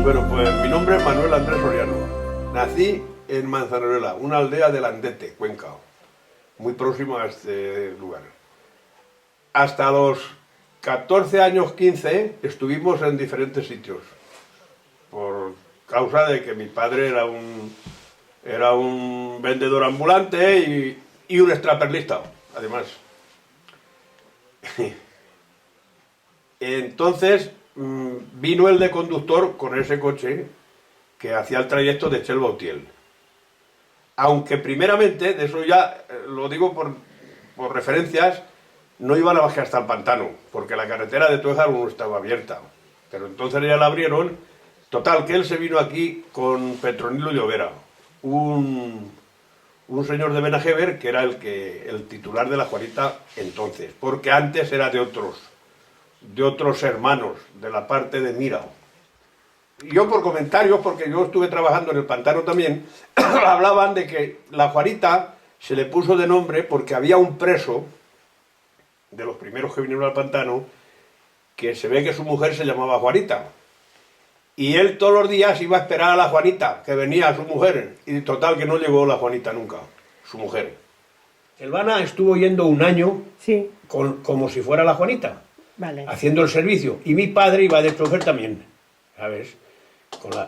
Bueno, pues mi nombre es Manuel Andrés Soriano. Nací en Manzanaruela, una aldea de Landete, Cuenca, muy próximo a este lugar. Hasta los 14 años, 15, estuvimos en diferentes sitios, por causa de que mi padre era un vendedor ambulante y un extraperlista, además. Entonces vino el de conductor con ese coche que hacía el trayecto de Chelva a Utiel. Aunque primeramente, de eso ya lo digo por referencias, no iban a bajar hasta el pantano, porque la carretera de Tuejar no estaba abierta. Pero entonces ya la abrieron. Total, que él se vino aquí con Petronilo Llovera, un señor de Benajever que era el titular de la Juanita entonces, porque antes era de otros hermanos, de la parte de Mira. Yo por comentarios, porque yo estuve trabajando en el pantano también, hablaban de que la Juanita se le puso de nombre porque había un preso, de los primeros que vinieron al pantano, que se ve que su mujer se llamaba Juanita. Y él todos los días iba a esperar a la Juanita, que venía su mujer, y total que no llegó la Juanita nunca, su mujer. Silvana estuvo yendo un año Sí, como si fuera la Juanita, vale. haciendo el servicio. Y mi padre iba de chofer también, ¿sabes?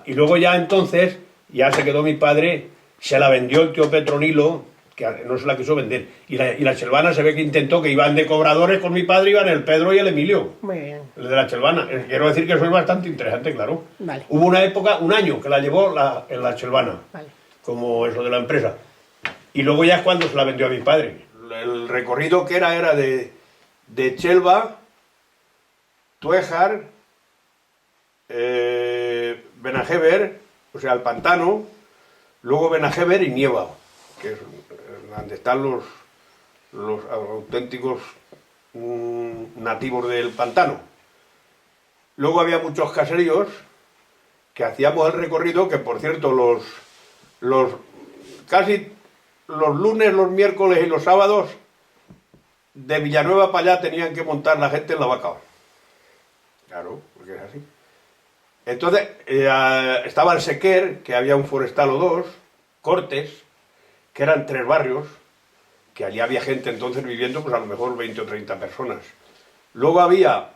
Y luego ya entonces, ya se quedó mi padre, se la vendió el tío Petronilo, que no se la quiso vender. Y la Chelvana se ve que intentó, que iban de cobradores con mi padre, iban el Pedro y el Emilio. Muy bien. El de la Chelvana. Quiero decir que eso es bastante interesante, claro. Vale. Hubo una época, un año, que la llevó en la Chelvana, Vale. como eso de la empresa. Y luego ya es cuando se la vendió a mi padre. El recorrido que era de Chelva, Tuejar, Benajever, o sea, el pantano, luego Benajever y Nieva, que es donde están los auténticos nativos del pantano. Luego había muchos caseríos que hacíamos el recorrido, que por cierto casi los lunes, los miércoles y los sábados de Villanueva para allá tenían que montar la gente en la vaca. Claro, porque es así. Entonces estaba el Sequer, que había un forestal o dos, Cortes, que eran 3 barrios, que allí había gente entonces viviendo, pues a lo mejor 20 o 30 personas. Luego había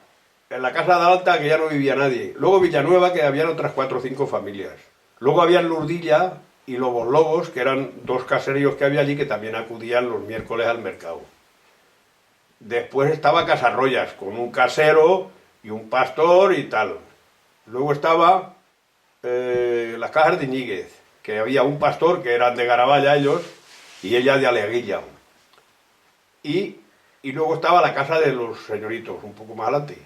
en la Casa de Alta, que ya no vivía nadie. Luego Villanueva, que habían otras 4 o 5 familias. Luego había Lurdilla y Lobos, que eran 2 caseríos que había allí, que también acudían los miércoles al mercado. Después estaba Casarroyas, con un casero y un pastor y tal. Luego estaba las Cajas de Iñiguez, que había un pastor, que eran de Garaballa ellos, y ella de Aleguilla. Y luego estaba la casa de los señoritos, un poco más adelante.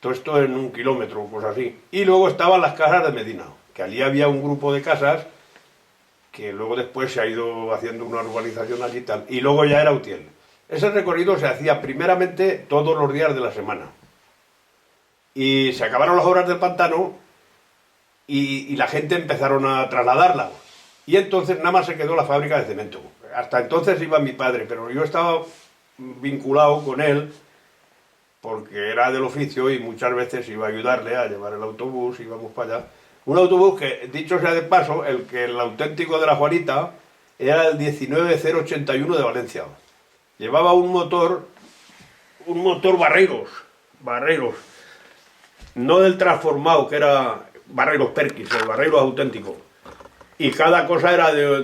Todo esto en 1 kilómetro, pues así. Y luego estaban las casas de Medina, que allí había un grupo de casas, que luego después se ha ido haciendo una urbanización allí y tal. Y luego ya era Utiel. Ese recorrido se hacía primeramente todos los días de la semana. Y se acabaron las obras del pantano y la gente empezaron a trasladarla. Y entonces nada más se quedó la fábrica de cemento. Hasta entonces iba mi padre, pero yo estaba vinculado con él porque era del oficio y muchas veces iba a ayudarle a llevar el autobús, íbamos para allá. Un autobús que, dicho sea de paso, el auténtico de la Juanita era el 19081 de Valencia. Llevaba un motor Barreiros, no del transformado, que era Barreiros Perkins, el Barreiros auténtico. Y cada cosa era de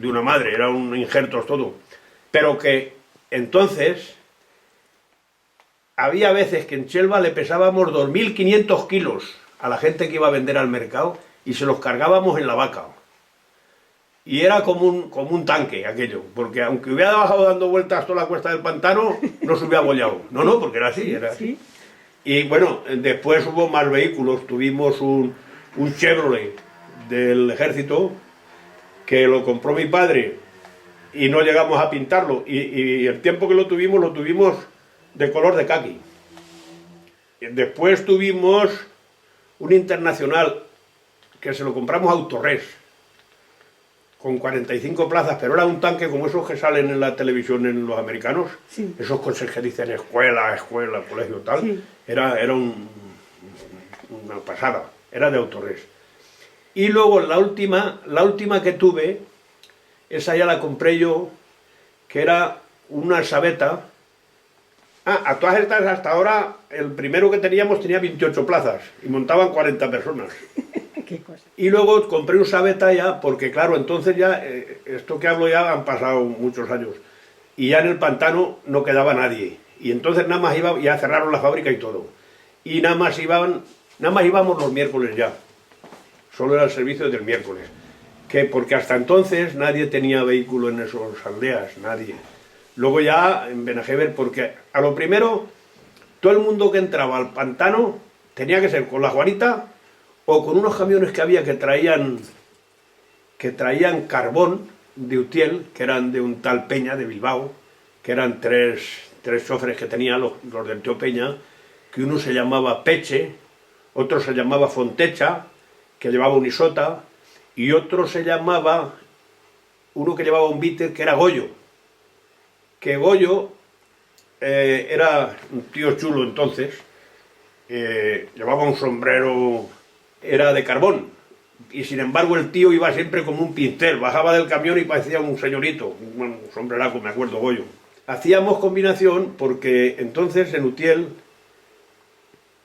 una madre, era un injertos todo. Pero que entonces había veces que en Chelva le pesábamos 2500 kilos a la gente que iba a vender al mercado y se los cargábamos en la vaca. Y era como un tanque aquello, porque aunque hubiera bajado dando vueltas toda la cuesta del pantano, no se hubiera abollado. No, porque era así, era así. Y bueno, después hubo más vehículos, tuvimos un Chevrolet del ejército, que lo compró mi padre y no llegamos a pintarlo, y el tiempo que lo tuvimos de color de caqui. Después tuvimos un Internacional que se lo compramos a Autorres, con 45 plazas, pero era un tanque como esos que salen en la televisión en los americanos, Sí. esos coches que dicen escuela, colegio, tal. Sí. Era un una pasada, era de Autorres. Y luego la última que tuve, esa ya la compré yo, que era una sabeta. A todas estas hasta ahora, el primero que teníamos tenía 28 plazas y montaban 40 personas. Qué cosa. Y luego compré un sabeta ya, porque claro, entonces ya, esto que hablo ya han pasado muchos años. Y ya en el pantano no quedaba nadie. Y entonces nada más iba, ya cerraron la fábrica y todo. Y nada más íbamos los miércoles ya. Solo era el servicio del miércoles. Porque hasta entonces nadie tenía vehículo en esas aldeas, nadie. Luego ya en Benajever, porque a lo primero, todo el mundo que entraba al pantano tenía que ser con la Juanita o con unos camiones que había que traían carbón de Utiel, que eran de un tal Peña, de Bilbao, que eran tres choferes que tenía los del tío Peña, que uno se llamaba Peche, otro se llamaba Fontecha, que llevaba un isota, y otro se llamaba, uno que llevaba un bitter, que era Goyo, que Goyo era un tío chulo entonces, llevaba un sombrero, era de carbón, y sin embargo el tío iba siempre como un pincel, bajaba del camión y parecía un señorito, un sombreraco, me acuerdo, Goyo. Hacíamos combinación porque entonces en Utiel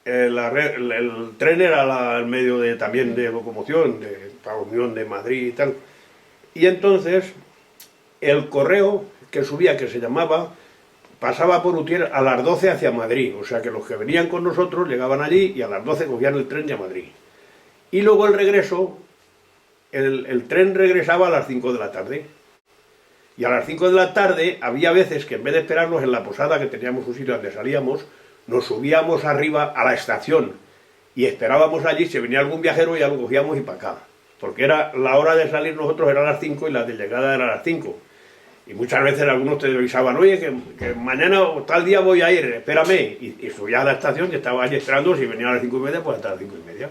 el tren era el medio también de locomoción, de la Unión de Madrid y tal, y entonces el correo que subía, que se llamaba, pasaba por Utiel a las 12 hacia Madrid, o sea que los que venían con nosotros llegaban allí y a las 12 cogían el tren de Madrid. Y luego el regreso, el tren regresaba a las 5 de la tarde. Y a las 5 de la tarde había veces que en vez de esperarnos en la posada, que teníamos un sitio donde salíamos, nos subíamos arriba a la estación y esperábamos allí, si venía algún viajero ya lo cogíamos y para acá. Porque era la hora de salir nosotros era a las 5 y la de llegada era a las 5. Y muchas veces algunos te avisaban, oye, que mañana o tal día voy a ir, espérame. Y subía a la estación y estaba allí esperando, si venía a las 5:30, pues hasta las 5:30.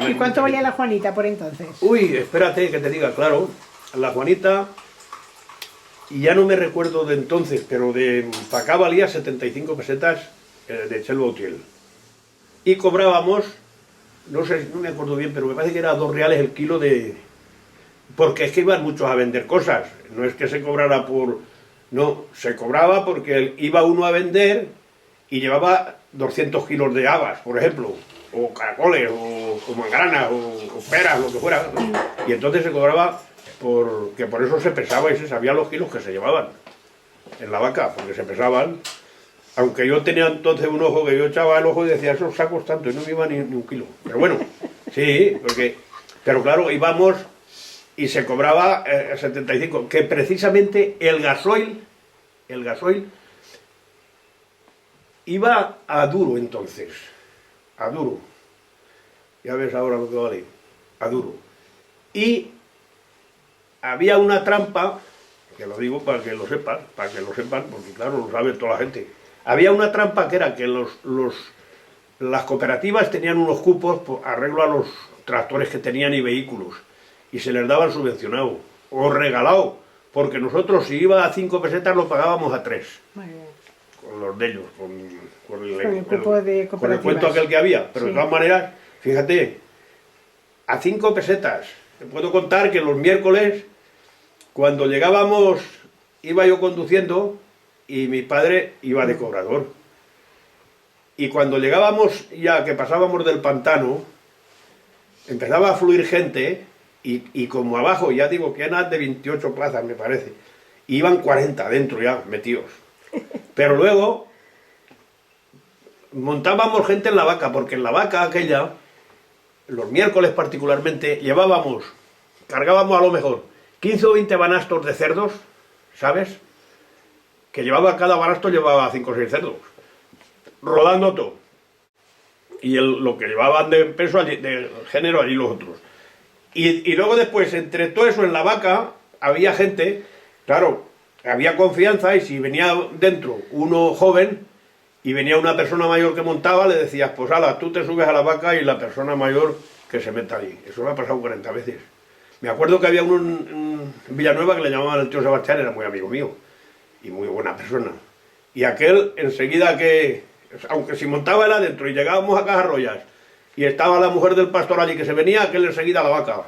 ¿Y cuánto valía la Juanita por entonces? Uy, espérate que te diga, claro, la Juanita, y ya no me recuerdo de entonces, pero de para acá valía 75 pesetas de Chelva Utiel. Y cobrábamos, no sé, no me acuerdo bien, pero me parece que era 2 reales el kilo de... Porque es que iban muchos a vender cosas, no es que se cobrara por... No, se cobraba porque iba uno a vender y llevaba 200 kilos de habas, por ejemplo, o caracoles, o mangranas, o peras, lo que fuera. Y entonces se cobraba porque por eso se pesaba y se sabía los kilos que se llevaban en la vaca, porque se pesaban. Aunque yo tenía entonces un ojo que yo echaba el ojo y decía, esos sacos tanto, y no me iba ni un kilo. Pero bueno, sí, pero claro, íbamos y se cobraba 75, que precisamente el gasoil iba a duro entonces, a duro. Ya ves ahora lo que vale, a duro. Y había una trampa, que lo digo para que lo sepan, porque claro, lo sabe toda la gente. Había una trampa que era que las cooperativas tenían unos cupos por arreglo a los tractores que tenían y vehículos, y se les daban subvencionado o regalado, porque nosotros si iba a 5 pesetas lo pagábamos a 3. Muy bien. Con los de ellos, con el cupo de cooperativas. Con el cuento aquel que había, pero sí. De todas maneras, fíjate, a 5 pesetas. Te puedo contar que los miércoles, cuando llegábamos, iba yo conduciendo y mi padre iba de cobrador. Y cuando llegábamos, ya que pasábamos del pantano, empezaba a fluir gente y como abajo, ya digo que eran de 28 plazas, me parece, iban 40 dentro ya, metidos. Pero luego montábamos gente en la vaca, porque en la vaca aquella, los miércoles particularmente, cargábamos a lo mejor 15 o 20 banastos de cerdos, ¿sabes? Que cada banasto llevaba 5 o 6 cerdos, rodando todo. Y lo que llevaban de peso, de género, allí los otros. Y luego después, entre todo eso en la vaca, había gente, claro, había confianza, y si venía dentro uno joven y venía una persona mayor que montaba, le decías, pues ala, tú te subes a la vaca y la persona mayor que se meta allí. Eso me ha pasado 40 veces. Me acuerdo que había uno en Villanueva que le llamaban el tío Sebastián, era muy amigo mío y muy buena persona. Y aquel enseguida aunque si montaba él adentro y llegábamos a Cajarroyas y estaba la mujer del pastor allí que se venía, aquel enseguida a la vaca,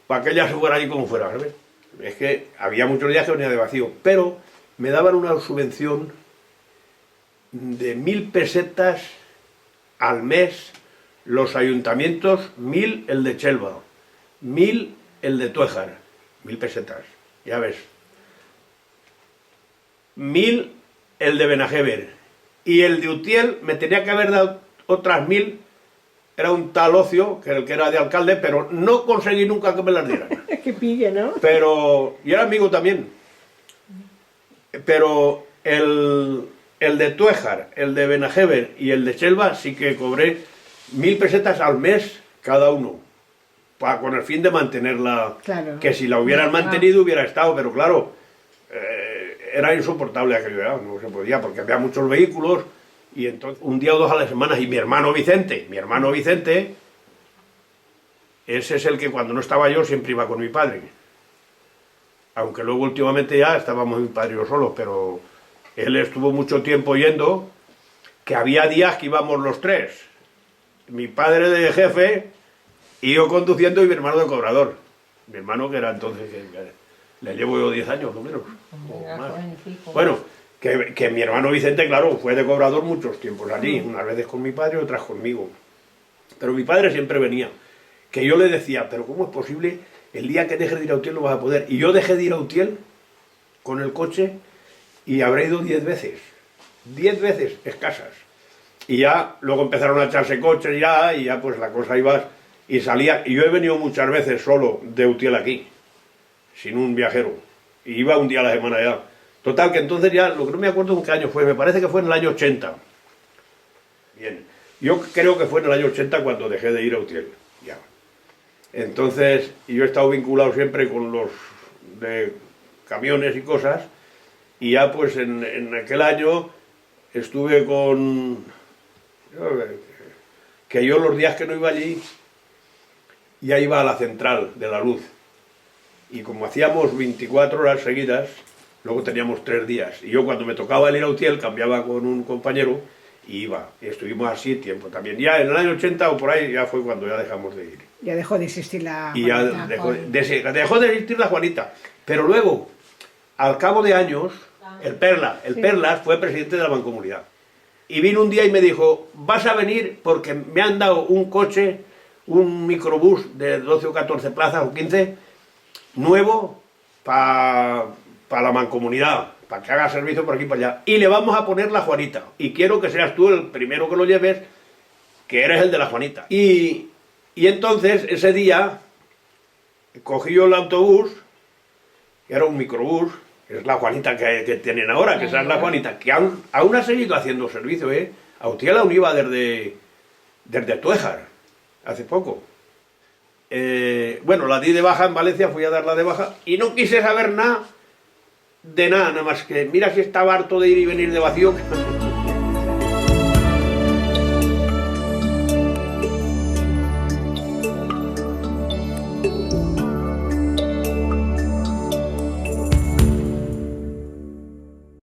para que ella se fuera allí como fuera, ¿sabes? Es que había muchos días que venía de vacío, pero me daban una subvención de 1000 pesetas al mes los ayuntamientos, 1000 el de Chelva, 1000 el de Tuéjar, 1000 pesetas, ya ves. 1000 el de Benajever, y el de Utiel me tenía que haber dado otras 1000, era un tal Ocio, que el que era de alcalde, pero no conseguí nunca que me las dieran. Es que pille, ¿no? Pero, y era amigo también, pero el de Tuéjar, el de Benajever y el de Chelva sí que cobré 1000 pesetas al mes cada uno, con el fin de mantenerla, Claro. que si la hubieran mantenido hubiera estado, pero claro, era insoportable aquello, ¿verdad? No se podía porque había muchos vehículos y entonces un día o dos a la semana. Y mi hermano Vicente, ese es el que cuando no estaba yo siempre iba con mi padre, aunque luego últimamente ya estábamos mi padre y yo solos, pero él estuvo mucho tiempo yendo, que había días que íbamos los tres, mi padre de jefe y yo conduciendo y mi hermano de cobrador, mi hermano que era entonces, que le llevo yo 10 años, no menos, o más. Bueno, que mi hermano Vicente, claro, fue de cobrador muchos tiempos allí, unas veces con mi padre y otras conmigo. Pero mi padre siempre venía, que yo le decía, pero ¿cómo es posible? El día que dejes de ir a Utiel no vas a poder. Y yo dejé de ir a Utiel con el coche y habré ido 10 veces escasas. Y ya luego empezaron a echarse coches ya, y ya pues la cosa iba y salía. Y yo he venido muchas veces solo de Utiel aquí, sin un viajero, y iba un día a la semana ya. Total, que entonces ya, lo que no me acuerdo en qué año fue, me parece que fue en el año 80. Bien, yo creo que fue en el año 80 cuando dejé de ir a Utiel, ya. Entonces, y yo he estado vinculado siempre con los de camiones y cosas, y ya pues en aquel año estuve con... que yo los días que no iba allí, ya iba a la central de la luz. Y como hacíamos 24 horas seguidas, luego teníamos 3 días. Y yo cuando me tocaba ir a Utiel cambiaba con un compañero y iba. Y estuvimos así tiempo también. Ya en el año 80 o por ahí ya fue cuando ya dejamos de ir. Ya dejó de existir la Y ya dejó de existir la Juanita. Pero luego, al cabo de años, el Perlas fue presidente de la Mancomunidad. Y vino un día y me dijo, vas a venir porque me han dado un coche, un microbús de 12 o 14 plazas o 15, nuevo para la Mancomunidad, para que haga servicio por aquí y para allá. Y le vamos a poner la Juanita. Y quiero que seas tú el primero que lo lleves, que eres el de la Juanita. Y entonces, ese día, cogí yo el autobús, que era un microbús, que es la Juanita que tienen ahora, que esa es la Juanita, que aún ha seguido haciendo servicio, ¿eh? A Utiel aún iba desde Tuéjar, hace poco. Bueno, la di de baja en Valencia, fui a darla de baja, y no quise saber nada de nada más que, mira si estaba harto de ir y venir de vacío.